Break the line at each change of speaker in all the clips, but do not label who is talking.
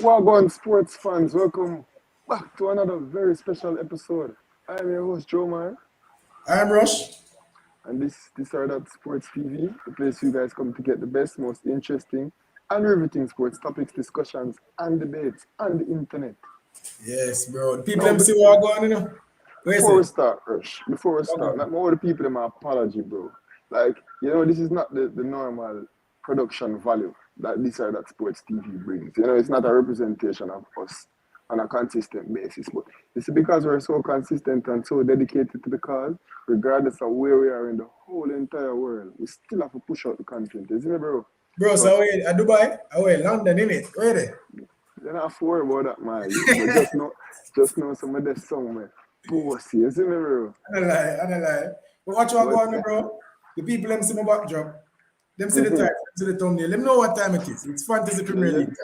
Wagwan sports fans, welcome back to another very special episode. I'm your host Joe Man,
I'm Rush.
and this are that Sports TV, the place you guys come to get the best, most interesting, and riveting sports topics, discussions, and debates on the internet.
Yes, bro. The people
Now,
them see what going on, you know. Where is
before we
it?
start, Rush, before we start, like more the people in my apology, bro. Like, this is not the normal production value that this or that sports TV brings. It's not a representation of us on a consistent basis. But it's because we're so consistent and so dedicated to the cause, regardless of where we are in the whole entire world, we still have to push out the content, isn't it, bro?
Bro, so wait, at Dubai, away, London, innit? Where they?
You don't have to worry about that, man. But just know some of this somewhere. Pussy, isn't it, bro?
I don't lie. But watch what going on, bro. The people them see my backdrop. Them see the time, them see the thumbnail. Them know what time it is. It's Fantasy Premier League time.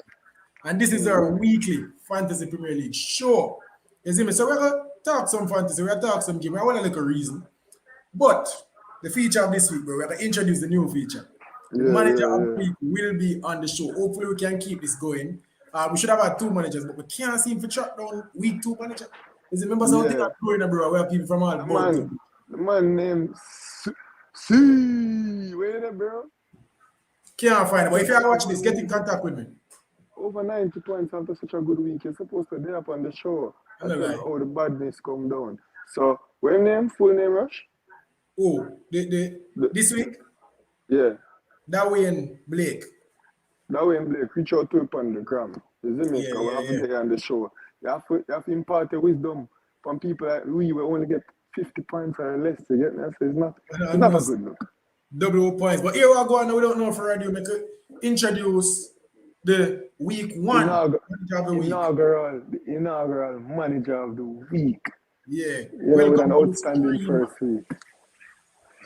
And this is our weekly Fantasy Premier League show. You see me? So we're going to talk some fantasy, we're going to talk some game. I want to look a reason. But the feature of this week, bro, we're going to introduce the new feature. The manager of the week will be on the show. Hopefully we can keep this going. We should have had 2 managers, but we can't seem to track down week 2 manager. Is it remember something I'm doing, bro? Where people from all
the man named C. Where is it, bro?
Can't find it. But if you are watching this, get in contact with me.
Over 90 points after such a good week. You're supposed to be up on the show. I don't know how the badness come down. So, what's your name? Full name, Rush?
Oh, this week?
Yeah.
That way in Blake.
Reach out to him on the gram. You see me? Because we have to be on the show. You have to impart the wisdom from people like we will only get 50 points or less. You get me? So it's not a good look.
Double points. But here we are going, we don't know for radio. Make introduce the week 1 manager of the week.
The inaugural manager of the week.
Yeah.
With an outstanding first week.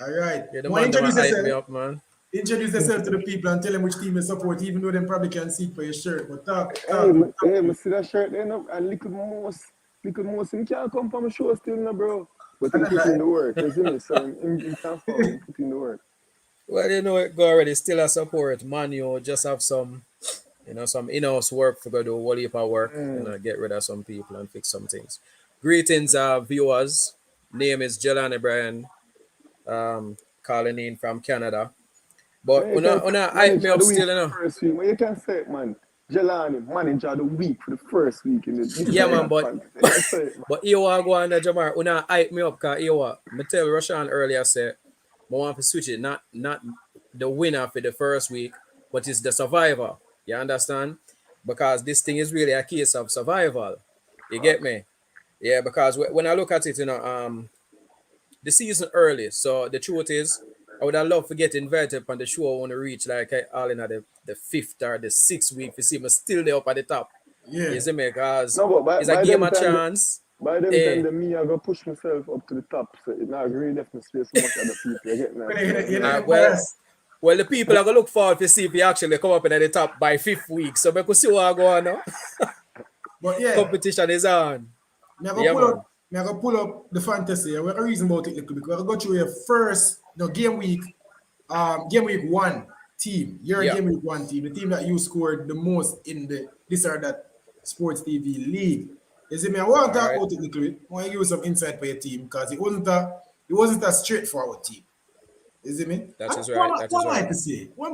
All right.
Yeah, the man that hype me up, man.
Introduce yourself to the people and tell them which team you support, even though they probably can't see it for your shirt. But talk.
Hey, see that shirt there, and little most, he can't come from a show still, no, bro. But he put in the work, isn't it? So he can't put in the work.
Well, it go already. Still a support. Man, you just have some, some in-house work to go do a whole heap of work, get rid of some people and fix some things. Greetings, viewers. Name is Jelani Bryan, calling in from Canada. But una hype me up still,
First week. Well, you can say it, man. Jelani, manager of the week for the first week in the
man, but you are going to Jamar. Una hype me up, cause I tell Roshan earlier say, I want to switch it, not the winner for the first week, but it's the survivor. You understand? Because this thing is really a case of survival. You get me? Yeah, because when I look at it, the season early. So the truth is, I would have loved to get invited on the show. I want to reach like all in the 5th or the 6th week to see me still there up at the top.
Yeah.
You see me? Because it's a game of chance.
By them time, me, I go push myself up to the top. So it not really left me space so much other people. You get me?
Well, the people are going to look forward to see if you actually come up in at the top by 5th week. So we could see what I go on now.
But yeah.
Competition is on.
I'm going to pull up the fantasy. We're going to reason about it a little bit. We're going to go through your first game week 1 team. Your game week 1 team. The team that you scored the most in the this or that Sports TV league. You see me? I want to talk about it a little bit. I want to give you some insight for your team because it wasn't a straightforward team. You see me?
That is right.
What am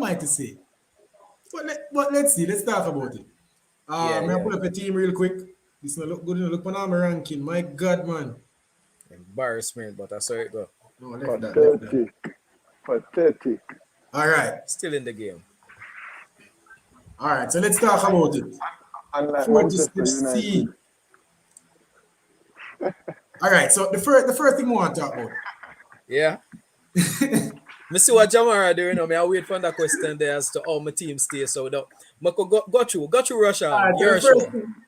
I to say? But let's see. Let's talk about it. I'm going to pull up a team real quick. This not look good. Look on my ranking. My God, man.
Embarrassment, but I saw it go.
No,
Pathetic.
All right.
Still in the game.
All right. So let's talk about it.
Unlike Manchester United.
All right. So the first thing we want to talk about.
Yeah. I see what Jamara doing. I wait for that question there as to how my team stays. So go through Russia.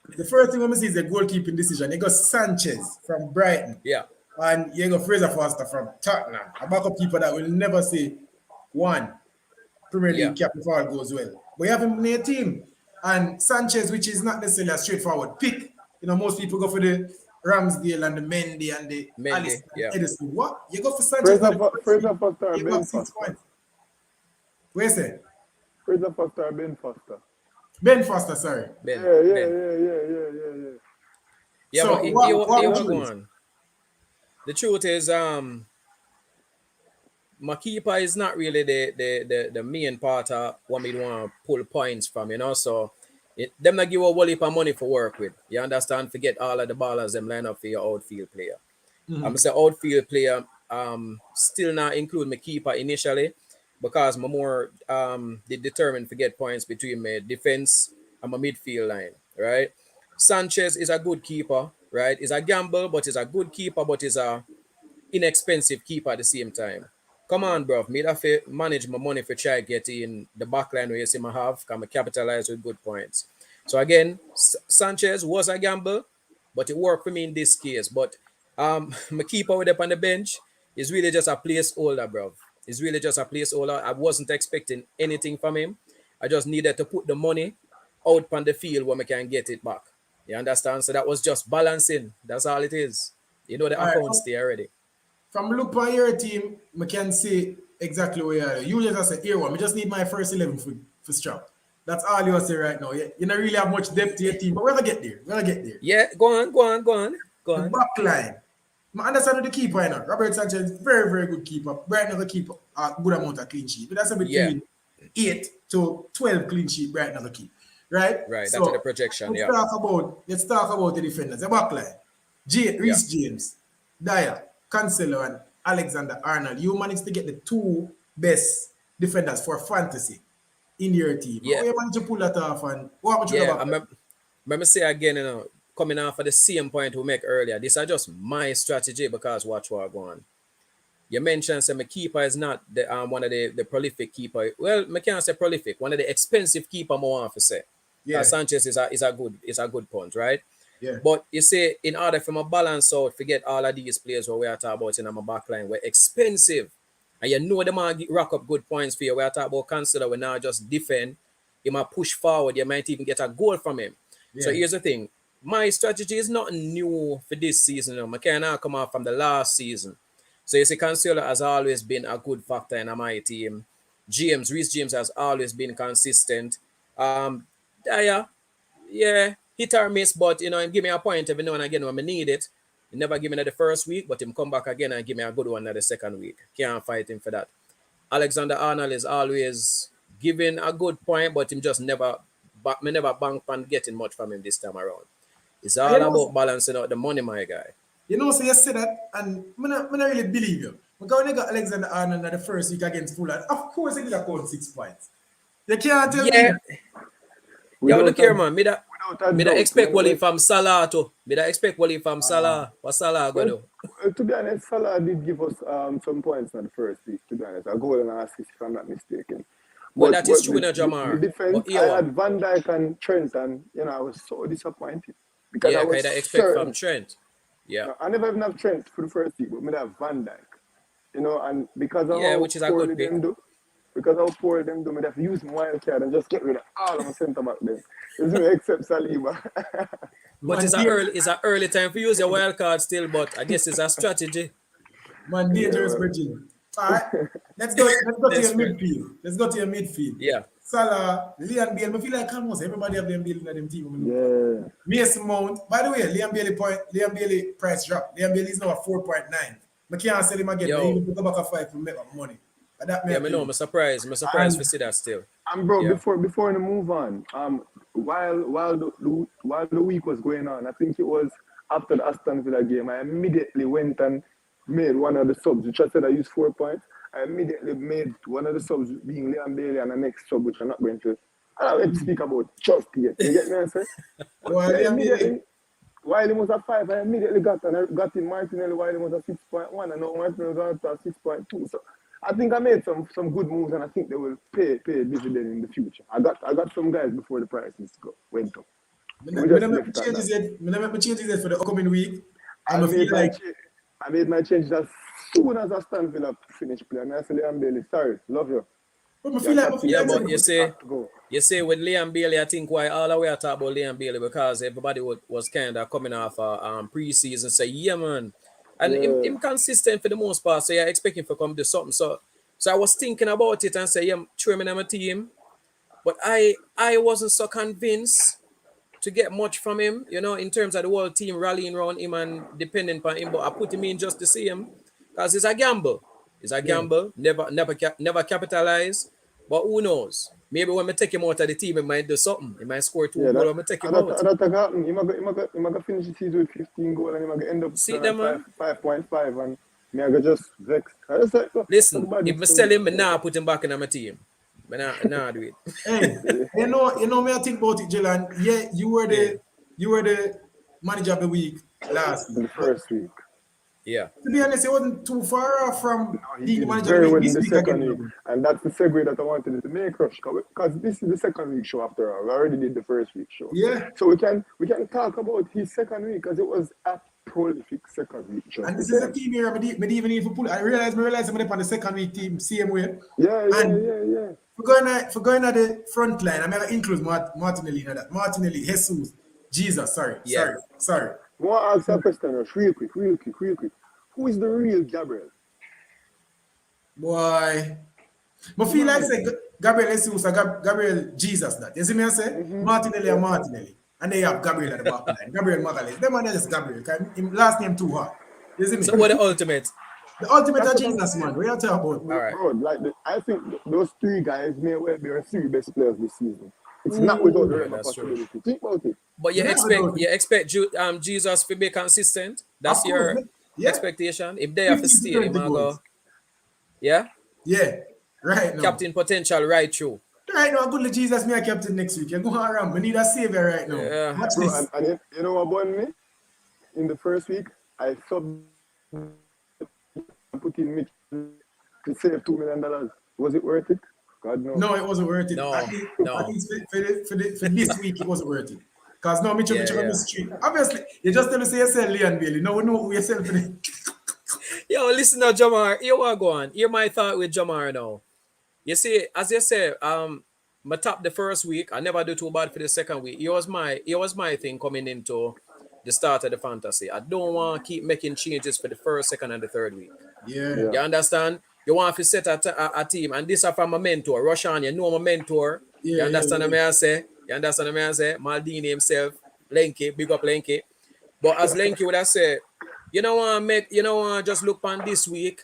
The first thing I'm see is the goalkeeping decision. You got Sanchez from Brighton.
Yeah.
And you got Fraser Foster from Tottenham. A backup keeper that will never say one Premier League cap before it goes well. But you have him in your team. And Sanchez, which is not necessarily a straightforward pick. Most people go for the Ramsdale and the Mendy and the Alisson and Edison. What? You go for Sanchez.
Fraser Foster or Ben Foster?
Where's it?
Fraser Foster or Ben Foster?
Ben Foster, sorry.
Ben. Yeah,
So
but
what
you
would
are
you use?
going. The truth is, my keeper is not really the main part of what me want to pull points from, you know. So them not give a whole heap of money for work with. You understand? Forget all of the ballers them line up for your outfield player. I'm say outfield player still not include my keeper initially because I'm more determined to get points between my defense and my midfield line, right? Sanchez is a good keeper, right? He's a gamble, but he's a good keeper, but he's a inexpensive keeper at the same time. Come on, bro. Me have to manage my money for try get in the back line where you see my have, can I capitalize with good points. So again, Sanchez was a gamble, but it worked for me in this case. But my keeper with up on the bench is really just a placeholder, bro. It's really just a placeholder. I wasn't expecting anything from him. I just needed to put the money out on the field where I can get it back. You understand? So that was just balancing. That's all it is. You know the
All right.
accounts there already.
From look on your team, I can see exactly where you are. You just say here one. I just need my first 11 for strap. That's all you say right now. You don't really have much depth to your team, but we're gonna get there. We're gonna get there.
Yeah, go on.
The back line. I understand the keeper, you know. Robert Sanchez, very, very good keeper. Brighton the keeper, a good amount of clean sheet. But that's between 8 to 12 clean sheet Brighton the keep. Right?
Right,
So
that's the projection.
let's talk about the defenders. The back line. Reece James, Dyer, Cancelo, and Alexander Arnold. You managed to get the two best defenders for fantasy in your team.
Yeah.
How you managed to pull that off, and what happened to the back line?
Let me say again, coming off of the same point we make earlier, this is just my strategy because watch what go on. You mentioned my keeper is not the one of the prolific keeper. Well, I can't say prolific, one of the expensive keeper I want to say.
Yeah.
Sanchez is a good punch, right?
Yeah.
But you say in order for my balance out, forget all of these players what we are talking about in my back line, we're expensive. And you know them might rack up good points for you. We are talking about Cancelo, we now just defend. You might push forward, you might even get a goal from him. Yeah. So here's the thing. My strategy is not new for this season. I can't come out from the last season. So you see, Cancelo has always been a good factor in my team. Reece James has always been consistent. Hit or miss, but him give me a point every now and again when I need it. He never give me the first week, but him come back again and give me a good one the second week. Can't fight him for that. Alexander Arnold is always giving a good point, but him just never bank on getting much from him this time around. It's all about balancing out the money, my guy.
So you say that, and I don't really believe you. Because when you got Alexander Arnold in the first week against Fulham, of course he did account 6 points. You can't tell me.
Yeah, look here, man. Me that expect Wally from Salah too. Me that expect Wally from Salah. What Salah going to
do? To be honest, Salah did give us some points in the first week, to be honest. A goal and an assist, if I'm not mistaken.
But that is true in a Jamar.
The defense, I had Van Dijk and Trent, and I was so disappointed.
Because I was expect from Trent. Yeah.
I never even have Trent for the first week, but I have Van Dijk. And because of how
which is a good pick.
Because how poor them do, I have to use my wild card and just get rid of all of my centre back then. Except Saliba.
But it's an early time for use your wild card still, but I guess it's a strategy.
Man, dangerous Virginia. All right, let's go to your midfield. Let's go to your midfield.
Yeah.
Salah, Liam Bailey. I feel like almost everybody have Liam Bailey in them team.
Yeah.
Mason Mount. By the way, Liam Bailey price drop. Liam Bailey is now at 4.9. I can't sell him again. I even go back a 5 to make up money.
I'm surprised. I'm surprised to see that still.
And bro, before we move on, while the week was going on, I think it was after the Aston Villa game, I immediately went and made one of the subs, which I said I used 4 points. I immediately made one of the subs being Liam Bailey and the next sub, which I'm not going to. I don't want to speak about just yet. You get me, I say? While he was at 5, I immediately got in Martinelli while he was at 6.1, and now Martinelli was at 6.2. So I think I made some good moves, and I think they will pay a dividend in the future. I got some guys before the prices went up.
I never make changes yet for the upcoming week.
I made my changes as soon as Aston Villa finished playing. I said, Liam Bailey, sorry, love you.
But you say with Liam Bailey, I think why all the way I talk about Liam Bailey because everybody was kind of coming off pre-season say, yeah, man. And him consistent for the most part, so you're expecting to come do something. So I was thinking about it and say, yeah, throw him in my team. But I wasn't so convinced to get much from him, in terms of the whole team rallying around him and depending on him. But I put him in just to see him because it's a gamble. It's a gamble. Never capitalize. But who knows? Maybe when I take him out of the team, he might do something. He might score 2 goals when I take him out.
That happen. He might finish the season with 15 goals and he might end up
See them, man?
5.5 and me I just vex.
Listen, if I sell him, I now put him back in my team. But nah, do it.
Hey, you know me I think about it, Jilan. Yeah, you were the manager of the week last week.
The first week.
Yeah.
To be honest, it wasn't too far off from being the manager
very
of the
well
week
in
this
the
week
second
again.
week. And that's the segue that I wanted to make, Rush, because this is the second week show after all. We already did the first week show.
Yeah.
So we can talk about his second week because it was a prolific second week show.
And this is a team here, I even need to pull. I realized I'm on the second week team, same way.
Yeah.
For going at the front line, I'm going to include Martinelli in that. Martinelli, Jesus, sorry.
I want to ask a question, Rush, real quick. Who is the real Gabriel?
Boy. I feel like say Gabriel Jesus or Gabriel Jesus that. You see me I say? Martinelli and Martinelli. And they have Gabriel at the back line. Gabriel Magalhaes. Them man just Gabriel. His last name too hard. You see me?
So what the ultimate?
The ultimate of Jesus, man. What are you talking about?
All right.
Bro, I think those three guys may well be our three best players this season. It's not without the
that's
possibility. Think about it.
But you expect Jesus to be consistent. That's your expectation. If they have to stay, they might go. Yeah.
Yeah. Right now.
Captain potential right through.
Right now, good Jesus, me a captain next week. You go around. We need a savior right now.
Yeah.
Watch
Bro,
this.
and you know what about me? In the first week, I subbed put in Mitch to save $2 million. Was it worth it? God no.
No, it wasn't worth it.
No.
At least for this week, it wasn't worth it. Because now Mitchell on the street. Obviously, you just tell us you sell Leon Bailey. No, we know who you sell for the...
Yo, listen now, Jamar. Here what go on. Hear my thought with Jamar now. You see, as you say, my top the first week, I never do too bad for the second week. It was my thing coming into the start of the fantasy. I don't want to keep making changes for the first, second, and the third week.
Yeah.
You understand? You want to set a team, and this is from my mentor, Roshan. You know my mentor.
Yeah,
you understand what I say? You understand what I say? Maldini himself, Lenky, big up Lenky. But as Lenky would have said, you know what, just look on this week,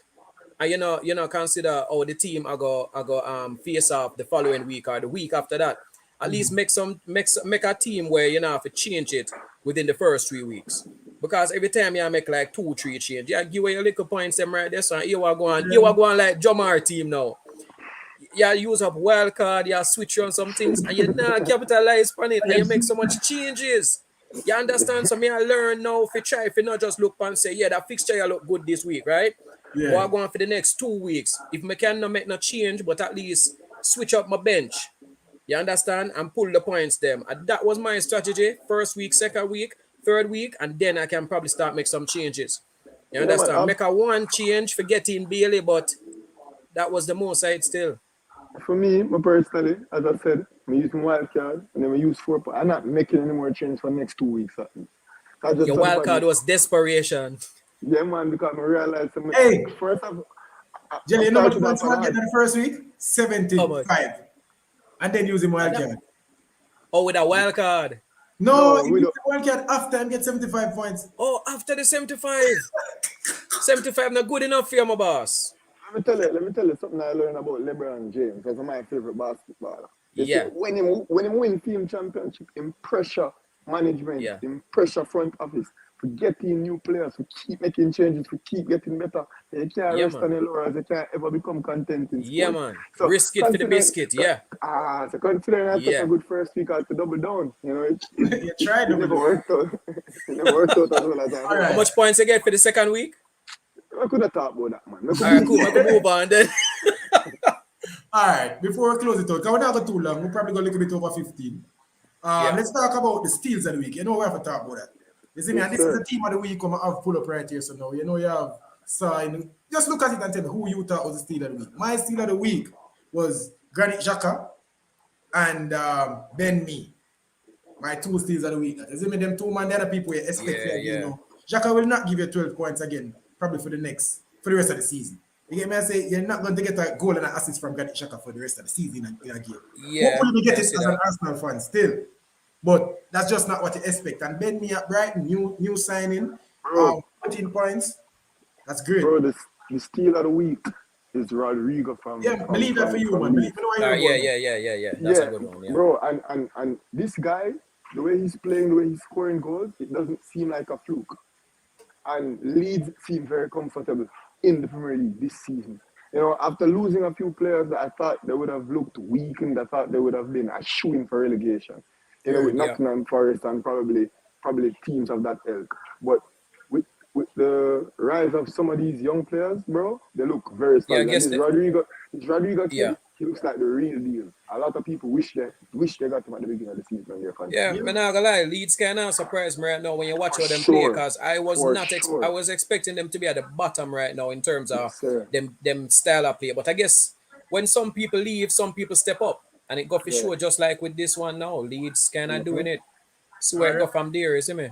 and consider how the team I go face off the following week or the week after that. At least make a team where you have to change it within the first 3 weeks. Because every time you make like 2-3 change, you give away a little points them right there. So you are going like Jamar team now. You use up wild card, you switch on some things, and you not capitalize on it, and you make so much changes. You understand? So me I learn now if you try, if you not just look and say, yeah, that fixture you look good this week, right?
Yeah.
Or I'm going for the next 2 weeks. If I can not make no change, but at least switch up my bench. You understand? And pull the points them. And that was my strategy. First week, second week, third week, and then I can probably start make some changes. You understand?
Man,
make a one change for getting Bailey, but that was the most side still.
For me, personally, as I said, I use my wild card and then I use 4 points. I'm not making any more change for the next 2 weeks.
Your wild card was desperation.
Yeah, man, because I realized first of
Jelly, you know what points you get in the first week? 75. And then use the wild card.
Oh, with a wild card?
No, you use the wild card after and get 75 points.
Oh, after the 75. 75 not good enough for you, my boss.
Let me tell you something I learned about LeBron James. That's my favorite basketballer.
Yeah.
When he win team championship in pressure management, in pressure front office, for getting new players, for keep making changes, for keep getting better. You can't rest on your laurels, you can't ever become content in sport.
Yeah, man.
So
risk it for the biscuit,
so considering I took a good first week out to double down,
you tried to
never worked out. It never worked out as well as I
How much points you get for the second week?
I could have talked about that, man.
All right, cool. I can move on then.
All right, before we close it out, because we're not going too long, we'll probably go a little bit over 15. Let's talk about the steals of the week. You know, we have to talk about that. You see me, and this is the team of the week I have pull up right here. So now, you have signed. Just look at it and tell me who you thought was the steal of the week. My steal of the week was Granit Xhaka and Ben Mee. My 2 steals of the week. You see me, them 2 man, the other people you expect. You know. Xhaka will not give you 12 points again, probably for the rest of the season. You get me? I say you're not going to get a goal and an assist from Granit Xhaka for the rest of the season in a game.
Yeah,
Hopefully we get
I
it
see
as
that.
an Arsenal fan still. But that's just not what you expect. And Ben me at Brighton, new signing,
Bro,
14 points. That's great.
bro, the steal of the week is Rodrigo
Yeah, believe that for you, man. Believe
Leeds.
me, know what you're about.
Yeah. That's a
Yeah,
good one. Yeah.
bro, and this guy, the way he's playing, the way he's scoring goals, it doesn't seem like a fluke. And Leeds seem very comfortable in the Premier League this season. You know, after losing a few players that I thought they would have looked weakened, I thought they would have been a shooing for relegation. You know, with
Yeah.
Nottingham Forest and probably teams of that ilk. But with the rise of some of these young players, bro, they look very
Yeah, I
solid. And
guess
this
that.
Rodrigo kid,
Yeah.
he looks like the real deal. A lot of people wish they got him at the beginning of the season when they're
Yeah,
fantastic.
I'm not gonna lie. Leeds kind of surprised me right now when you watch
For
how them play,
sure.
because I was
For
not.
sure.
I was expecting them to be at the bottom right now in terms of
Yes, sir.
them style of play. But I guess when some people leave, some people step up, and it go for
Yeah.
sure. Just like with this one now, Leeds kind of doing it. So where
All
it go
right.
from there, you see me?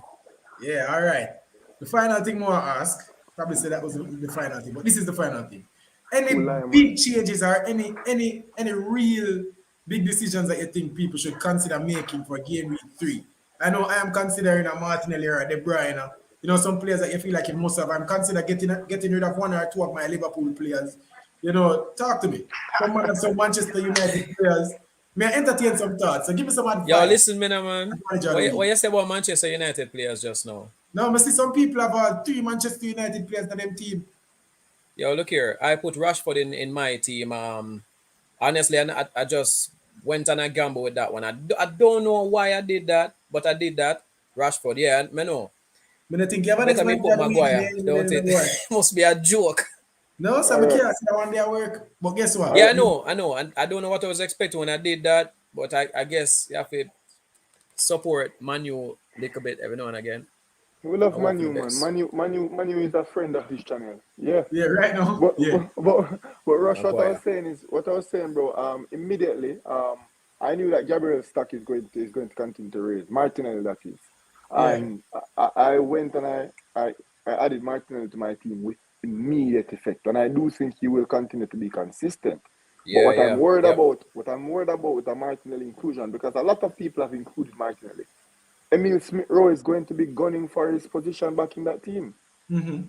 Yeah, all right. The final thing more I ask, probably say that was the final thing, but this is the final thing. Any
Full line,
big
man.
changes or any real big decisions that you think people should consider making for game week 3? I know I am considering a Martinelli or a De Bruyne. You know, some players that you feel like you must have. I'm considering getting rid of one or two of my Liverpool players. You know, talk to me. Some Manchester United players. May I entertain some thoughts? So give me some
Yo,
advice.
listen, me now, man.
Manager of the
What
week.
you say about Manchester United players just now?
Now, I see some people have 3 Manchester United players in them team.
Yo, look here. I put Rashford in my team. Honestly, I just went on a gamble with that one. I don't know why I did that, but I did that. Rashford, yeah, me know.
I don't think you have an
Better me
manager
put
of the week,
Maguire, don't
man.
it? Must be a joke.
No, so
All
I
right.
can't see that one day at work. But guess what?
All
Yeah,
right.
I know. And I don't know what I was expecting when I did that, but I guess you have to support Manu a little bit every now and again.
We love
I hope for the
Manu, man.
best.
Manu is a friend of this channel. Yeah.
Yeah, right now.
But
Yeah.
Rush, what I
Maguire.
was saying is bro. Immediately, I knew that Gabriel's stock is going to continue to raise. Martinelli, that is,
Yeah.
and I went and I added Martinelli to my team with immediate effect, and I do think he will continue to be consistent. But
Yeah, yeah. Yep.
what I'm worried about with the Martinelli inclusion, because a lot of people have included Martinelli. Emil Smith-Rowe is going to be gunning for his position back in that team.
Mm-hmm.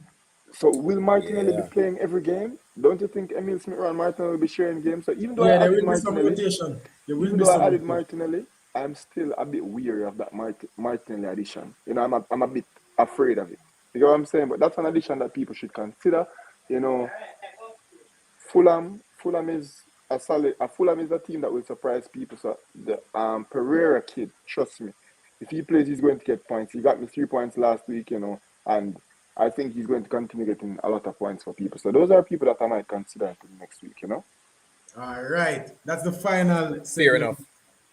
So will Martinelli be
Yeah.
playing every game? Don't you think Emil Smith-Rowe and Martinelli will be sharing games? So even though
Yeah,
I
there
added
will be some
Martinelli,
rotation. There will be some rotation.
I'm still a bit weary of that Martinelli addition. You know, I'm a bit afraid of it. You know what I'm saying? But that's an addition that people should consider. You know, Fulham is Fulham is a team that will surprise people. So the Pereira kid, trust me, if he plays, he's going to get points. He got me 3 points last week, you know, and I think he's going to continue getting a lot of points for people. So those are people that I might consider for next week, you know.
All right. That's the final
Fair
segment.
enough.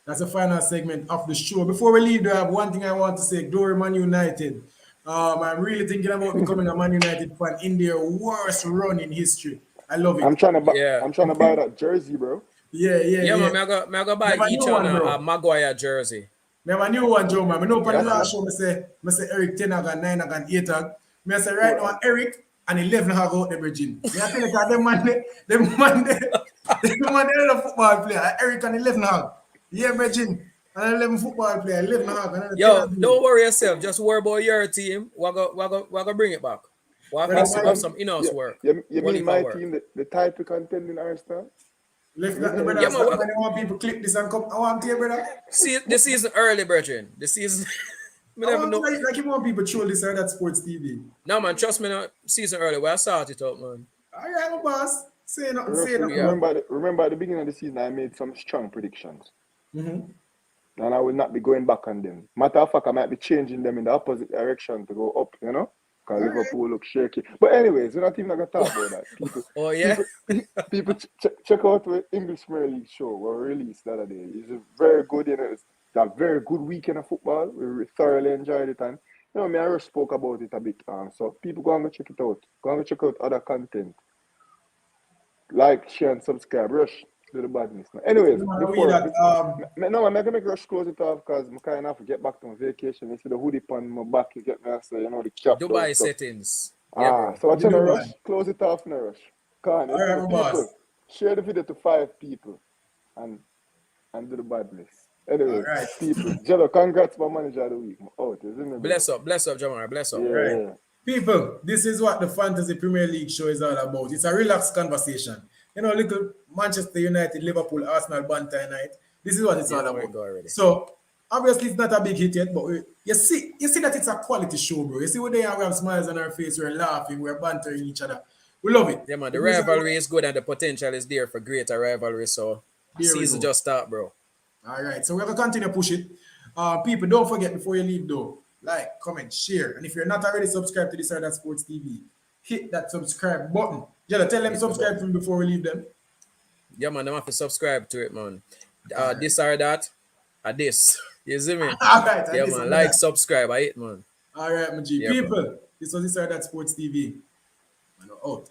That's the final segment of the show. Before we leave, I have one thing I want to say. Glory Man United. I'm really thinking about becoming a Man United fan in their worst run in history. I love it.
Yeah.
I'm trying to buy that jersey, bro.
Yeah, yeah,
Yeah,
yeah.
man, I go buy
Never
each
knew
on
one,
a
bro.
Maguire jersey.
Never knew one, Joe, man. I know on the
Yeah,
last
man.
show, I say Eric 10 and 9 and 8 and I say right now Eric and 11 have out the Virgin. Me I tell you that them man they a football player. Eric and 11 have. Yeah, Virgin. And 11 football player, 11 have. And
Yo, don't worry yourself. Just worry about your team. We're gonna bring it back. We have
Brother,
have some in-house work.
You
Go
mean
leave our
my
work.
team, the title contending Arsenal?
left that the
Yeah,
brother.
man.
When I want people click this and come, I want to hear, brother.
See, the season early, brethren. The season. I
I
never
want
know.
like you want people troll this or that sports TV.
No, man. Trust me. No, season early. We start it up, man.
All right, my boss. Say nothing,
Rush,
say nothing.
Yeah.
remember at the beginning of the season, I made some strong predictions.
Mm-hmm.
And I will not be going back on them. Matter of fact, I might be changing them in the opposite direction to go up, you know? Because
All right.
Liverpool look shaky. But anyways, we're not even going to talk about that.
Oh yeah.
People check out the English Premier League show we released the other day. It's a very good, you know, it's a very good weekend of football. We thoroughly enjoyed it. And, you know, me and Rush spoke about it a bit. So people go and go check it out. Go and go check out other content. Like, share, and subscribe. Rush, do the badness. Now. Anyways,
No,
I'm going to make Rush close it off because I'm kind of get back to my vacation. You see the hoodie on my back, you get me, I say, you know, the cap.
Dubai
stuff.
settings. Yeah, bro.
So what's in a
Dubai.
Rush? Close it off in a Rush. Can't.
All right, my boss.
People, share the video to 5 people and do the badness. Anyway,
All right.
people, Jello, congrats for manager of the week. Out, isn't it?
Bless up, Jamar. Bless up.
Yeah.
Right. People, this is what the Fantasy Premier League show is all about. It's a relaxed conversation. You know, little Manchester United, Liverpool, Arsenal, banter night. This is what it's all about. So, obviously, it's not a big hit yet, but you see that it's a quality show, bro. You see we're there, we have smiles on our face, we're laughing, we're bantering each other. We love it.
Yeah, man. The rivalry is good and the potential is there for greater rivalry. So, season just start, bro.
All right. So, we're going to continue to push it. People, don't forget before you leave, though, like, comment, share. And if you're not already subscribed to this or that Sports TV, hit that subscribe button. Jella, tell them subscribe to me before we leave them.
Yeah, man. They have to subscribe to it, man. This or that, or this. You see me?
All right.
Yeah, man. Like, subscribe. I hit, man.
All right, my G.
Yeah,
People,
bro.
this was this or that Sports TV. Man, out.